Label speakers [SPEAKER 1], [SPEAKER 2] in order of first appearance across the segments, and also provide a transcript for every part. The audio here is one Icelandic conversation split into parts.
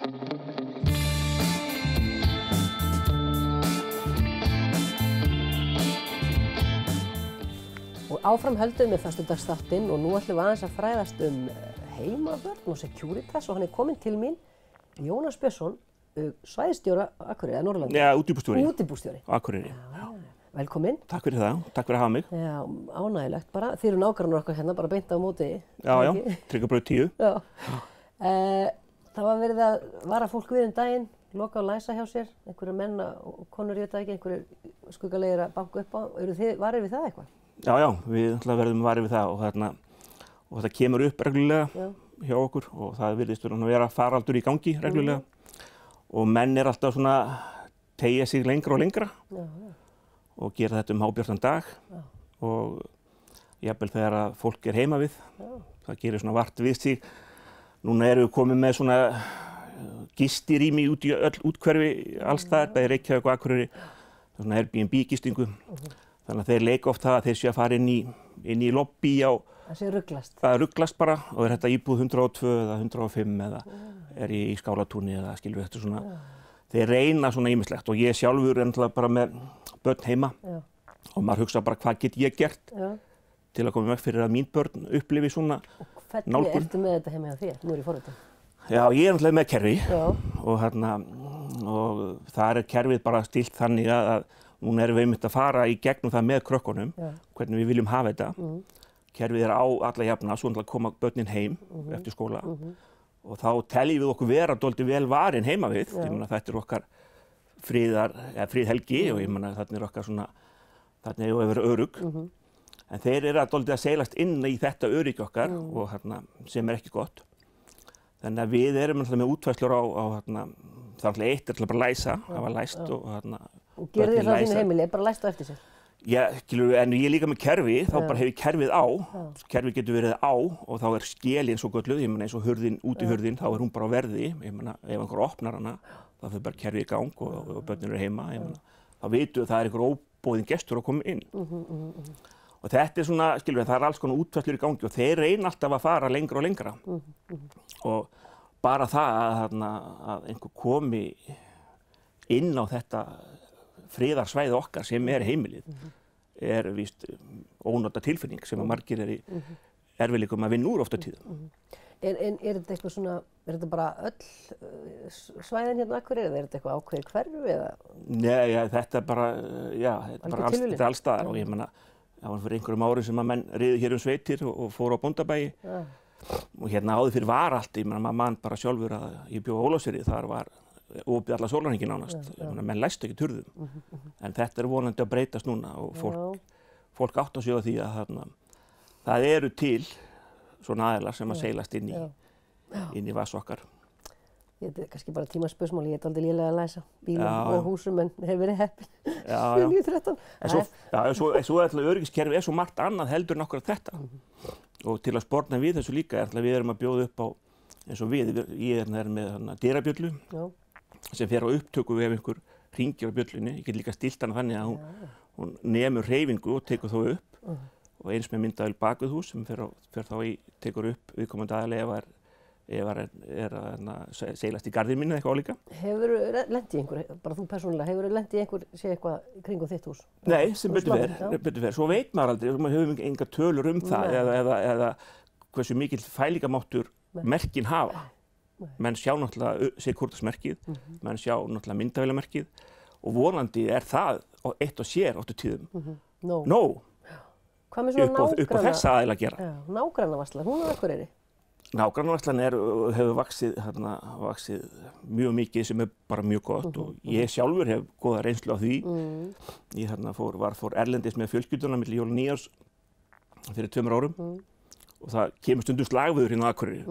[SPEAKER 1] Og áfram höldum við föstudagsþáttinn og nú ætlum við aðeins að fræðast heimavörn og Securitas og hann kominn til mín, Jónas Björnsson, svæðisstjóri Akureyri, eða Norðurlandi.
[SPEAKER 2] Já, útibússtjóri.
[SPEAKER 1] Útibússtjóri.
[SPEAKER 2] Akureyri.
[SPEAKER 1] Já, velkominn.
[SPEAKER 2] Takk fyrir það, takk fyrir að hafa mig.
[SPEAKER 1] Já, ánægilegt bara. Þið eru nágrannar okkar hérna, bara beint á móti.
[SPEAKER 2] Já, Tryggvabraut 10.
[SPEAKER 1] Já. Það var verið að vara fólk við daginn, loka og læsa hjá sér, einhverju menn og konur, ég veit ekki, einhverju skuggalegir að banka upp á. Eru þið varir við það eitthvað?
[SPEAKER 2] Já, við verðum varir við það og þetta kemur upp reglulega hjá okkur og það virðist vera faraldur í gangi reglulega og menn alltaf svona teygja sig lengra og lengra og gera þetta hábjartan dag og jafnvel þegar að fólk heima við, það gerir svona vart við sig. Núna erum við komið með svona gistirými út í öll úthverfi alls staðar, bæði Reykjavík og Akureyri, svona Airbnb-gistingu. Þannig að þeir leika oft það að þeir séu að fara inn í lobby á...
[SPEAKER 1] Það sé rugglast. Það
[SPEAKER 2] rugglast bara og þetta íbúð 102 eða 105 eða í Skálatúni eða skilur við þetta svona. Þeir reyna svona ýmislegt og ég sjálfur náttúrulega bara með börn heima og maður hugsa bara hvað get ég gert til að koma með fyrir að mín börn upplifi svona nálgun.
[SPEAKER 1] Og hvernig ertu með þetta heima hjá þér? Nú í forritun.
[SPEAKER 2] Já, ég náttúrulega með kerfi og það kerfið bara stillt þannig að núna erum við einmitt að fara í gegnum það með krökkunum, hvernig við viljum hafa þetta. Kerfið á alla jafna, svo koma börnin heim eftir skóla og þá teljum við okkur vera dálítið vel varin heima við. Ég meina þetta okkar friðhelgi og ég meina þarna okkar svona, þarna við vera örugg. En þeir dálítið að seilast inn í þetta öryggi okkar og sem ekki gott. Þannig að við erum með útfærslur á það eitt bara læsa, það var læst
[SPEAKER 1] og gerði þér það á þínu heimili, bara læst á eftir sér?
[SPEAKER 2] Já, en ég líka með kerfi, þá bara hef ég kerfið á. Kerfið getur verið á og þá skelin svo gölluð, ég meina eins og útihurðin, þá hún bara á verði. Ég meina, ef einhver opnar hana, þá fyrir bara kerfið í gang og börnin eru heima. Ég meina, þá vitum við að það einhver óboðinn gestur að koma inn. Og þetta svona, skilur við, það alls konar útfærslur í gangi og þeir reyna alltaf að fara lengra og lengra. Og bara það að einhver komi inn á þetta friðarsvæði okkar sem heimilið víst ónota tilfinning sem að margir í erfiðleikum að vinna úr oft á tíðum.
[SPEAKER 1] En þetta eitthvað svona, þetta bara öll svæðin hérna Akureyri eða þetta eitthvað ákveðið hverfi eða?
[SPEAKER 2] Nei, þetta bara, þetta alls staðar og ég meina, það var fyrir einhverjum árum sem að menn riðu hér sveitir og fóru á bóndabæi og hérna áður fyrir var allt, ég meina maður mann bara sjálfur að ég bjó á Ólafsfirði, þar var opið alla sólarhringinn nánast, menn læstu ekki hurðum. En þetta vonandi að breytast núna og fólk átta sig á því að það eru til svona aðilar sem að seilast inn í vass okkar.
[SPEAKER 1] Þetta kannski bara tímaspursmál, ég aldrei lélega að læsa bílum og húsum en hef verið heppin. 913.
[SPEAKER 2] Svo öryggiskerfi svo margt annað heldur en okkur þetta. Og til að sporna við þessu líka við erum að bjóða upp á eins og ég með dyrabjöllu sem fer á upptöku ef einhver hringir á bjöllunni. Ég get líka stillt hana þannig að hún nemur hreyfingu og tekur þó upp og eins með myndavél bak við hús sem fer þá tekur upp viðkomandi aðilega ef að seilast í garðinn minn eða eitthvað álíka. Hefurðu
[SPEAKER 1] lent í einhver, bara þú persónulega, hefurðu lent í einhver eitthvað kringum þitt hús?
[SPEAKER 2] Nei, sem betur fer. Svo veit maður aldrei, maður hefur engar tölur það eða hversu mikill fælingamáttur merkin hafa. Menn sjá náttúrulega Securitas-merkið, menn sjá náttúrulega myndavélamerkið og vonandi það eitt og sér oft á tíðum. Nóg.
[SPEAKER 1] Hvað með svona nágranna?
[SPEAKER 2] Upp á þessa aðila að gera.
[SPEAKER 1] Nágrannavarsla, hún Akureyri?
[SPEAKER 2] Nágrannavarslan hefur vaxið mjög mikið sem bara mjög gott og ég sjálfur hef góða reynslu á því. Ég fór erlendis með fjölskylduna milli jól og nýjárs fyrir 2 árum. Og það kemur stundum slagveður hérna á Akureyri,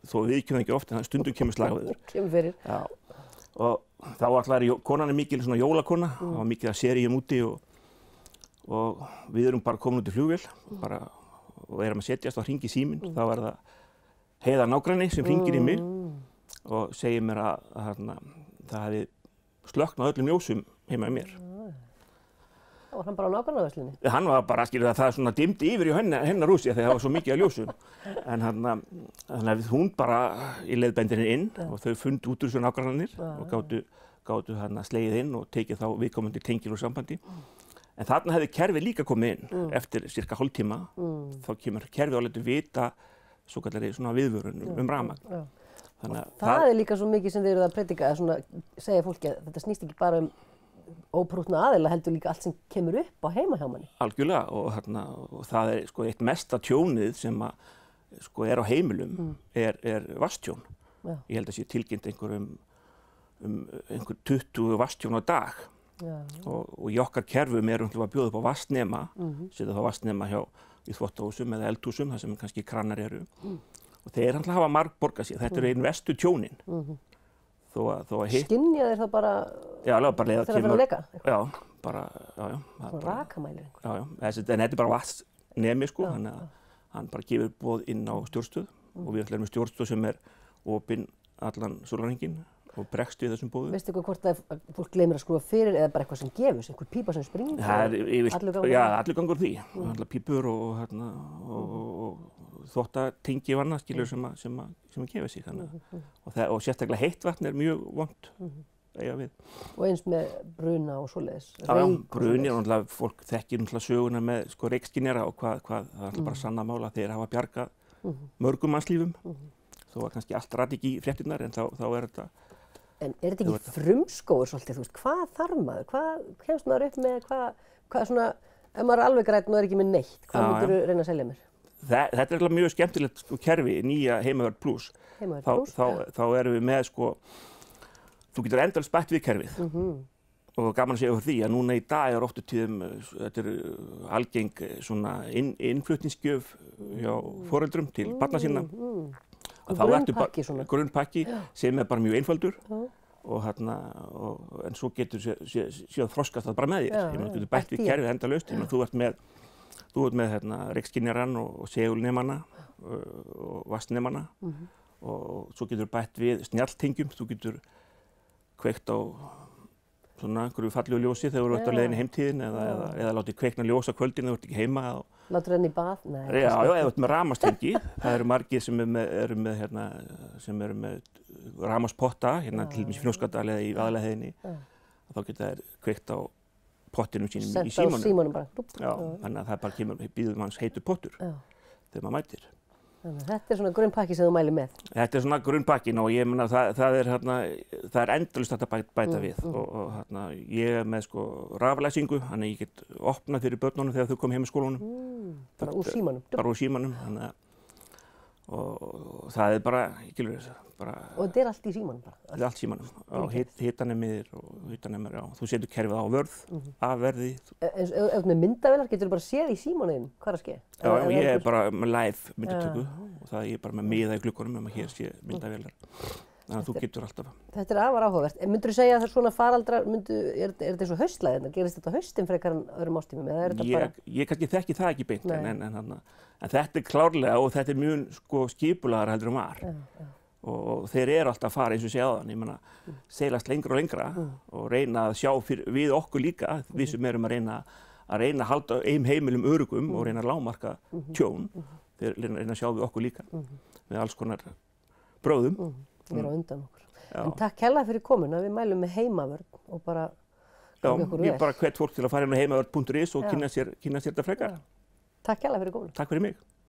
[SPEAKER 2] þó við kemum ekki oft en stundum kemur slagveður.
[SPEAKER 1] Kemur fyrir.
[SPEAKER 2] Já, og þá var konan mikil svona jólakona, það var mikið að seríum úti og við erum bara komin út í flugvél og erum að setjast og hringi síminn, þá var það Heiða nágranni sem hringir í mig og segir mér að það hefði slökknað öllum ljósum heima í mér.
[SPEAKER 1] var hann bara á nágrannaverslunni?
[SPEAKER 2] Hann var bara, skilur það svona dimdi yfir í hennar húsi þegar það var svo mikið af ljósum. En þannig að hún bara í leiðbendinni inn og þau fundu út úr þessu nágrannarnir og gátu slegið inn og tekið þá viðkomandi tengil úr sambandi. En þarna hefði kerfið líka komið inn eftir cirka hálftíma. Þá kemur kerfið að láta vita svokallari svona viðvörun rafmagn.
[SPEAKER 1] Það er líka svo mikið sem þið eruð að predika, að svona segja fólki að þetta snýst ekki bara óprúttna aðila, heldur líka allt sem kemur upp á heima hjá manni.
[SPEAKER 2] Algjörlega, og það er sko eitt mesta tjónið sem sko er á heimilum er vatnstjón. Ég held að sé tilkynnt einhver 20 vatnstjón á dag. Og í okkar kerfum erum við að bjóða upp á vatnsnema, setja þá vatnsnema í þvottahúsum eða eldhúsum, þar sem kannski kranar eru. Og þeir hafa margborgað sér. Þetta eru einn verstu tjónin.
[SPEAKER 1] Skynja þeir þá bara
[SPEAKER 2] þegar
[SPEAKER 1] það fyrir að leka?
[SPEAKER 2] Já, bara, já.
[SPEAKER 1] Rakamælir einhver?
[SPEAKER 2] Já, en þetta er bara vatnsnemi, sko. Þannig að hann bara gefur boð inn á stjórnstöð og við erum með stjórnstöð sem er opinn allan sólarhringinn og bregst við þessum boðum.
[SPEAKER 1] Veistu hvort að fólk gleymir að skrúfa fyrir eða bara eitthvað sem gefur, einhver pípa sem springur?
[SPEAKER 2] Allur gangur því. Pípur og þvottatengi og annað, skilur, sem gefur sig. Og sérstaklega heitt vatn er mjög vont eiga við.
[SPEAKER 1] Og eins með bruna og svoleiðis?
[SPEAKER 2] Já, bruni, og fólk þekkir söguna með reykskynjara og hvað það er bara sanna mála þeir hafa bjargað mörgum mannslífum. Þó var kannski allt rætt ekki í fréttirnar, en þá er þetta...
[SPEAKER 1] En er þetta ekki frumskógur svolítið, þú veist, hvað þarf maður? Hvað kemst maður upp með, hvað svona, ef maður er alveg grænn og er ekki með neitt, hvað myndirðu reyna að selja mér?
[SPEAKER 2] Þetta er mjög skemmtilegt kerfi, nýja Heimavörn Plus. Þá erum við með, þú getur endalaust bætt við kerfið. Og gaman að segja fyrir því að núna í dag oft tíðum, þetta er algeng svona innflutningsgjöf hjá foreldrum til barna sinna.
[SPEAKER 1] Grunnpakki svona.
[SPEAKER 2] Grunnpakki sem er bara mjög einfaldur en svo getur síðan þroskast það bara með þér. Þú getur bætt við kerfið endalaust. Þú ert með reykskynjarann og segulnemana og vatnsnemana og svo getur bætt við snjalltengjum. Þú getur kveikt á svona einhverju fallegu ljósi þegar þú ert á leiðinni heimtíðin eða látið kveikna ljós á kvöldin þegar þú ert ekki heima.
[SPEAKER 1] Látur henni í bað? Nei.
[SPEAKER 2] Já, eða þú ert með rafmagnstengi. Það eru margir sem eru með rafmagnspotta, til dæmis í Fnjóskadal eða í Vaðlaheiðinni. Þá geta þeir kveikt á pottinum sínum í símanum.
[SPEAKER 1] Sett á símanum bara.
[SPEAKER 2] Já, þannig að það bara býður manns heitur pottur þegar maður mætir.
[SPEAKER 1] Þannig að þetta er svona grunnpakki sem þú mælir með?
[SPEAKER 2] Þetta er svona grunnpakkin og ég meina það er endalaust hægt að bæta við og ég er með raflæsingu, þannig að ég get opnað fyrir börnunum þegar þau koma heim í skólanum.
[SPEAKER 1] Bara úr símanum?
[SPEAKER 2] Bara úr símanum, og það er bara,
[SPEAKER 1] Og þetta er allt í símanum bara?
[SPEAKER 2] Þetta er allt í símanum, á hitanemiðir og hitanemir, já. Þú setur kerfið á vörð, af verði.
[SPEAKER 1] Ef þú ert með myndavélar, getur þú bara séð í símanum hvað er að ske?
[SPEAKER 2] Já, ég er bara með live myndatöku og það er ég bara með miða í gluggunum hér sé myndavélar. Þannig að þú getur alltaf.
[SPEAKER 1] Þetta er afar áhugavert. Myndirðu segja að svona faraldrar, er þetta eins og haustlæðina? Gerist þetta haustin frekar en öðrum ástímum? Eða er þetta bara...
[SPEAKER 2] Ég kannski þekki það ekki beint, en þetta er klárlega og þetta er mjög skipulagðara heldur en var. Og þeir eru alltaf að fara eins og segja áðan, ég meina, seilast lengra og lengra og reyna að sjá við okkur líka, við sem erum að reyna að halda heimilum öruggum og reyna að lágmarka tjón, þeir reyna að sjá við okkur líka með alls konar brögðum.
[SPEAKER 1] Vera á undan okkur. En takk kærlega fyrir komuna, við mælum með Heimavörn og bara gangi okkur vel.
[SPEAKER 2] Ég bara hvet fólk til að fara inn á heimavörn.is og kynna sér þetta frekar.
[SPEAKER 1] Takk kærlega fyrir komuna.
[SPEAKER 2] Takk fyrir mig.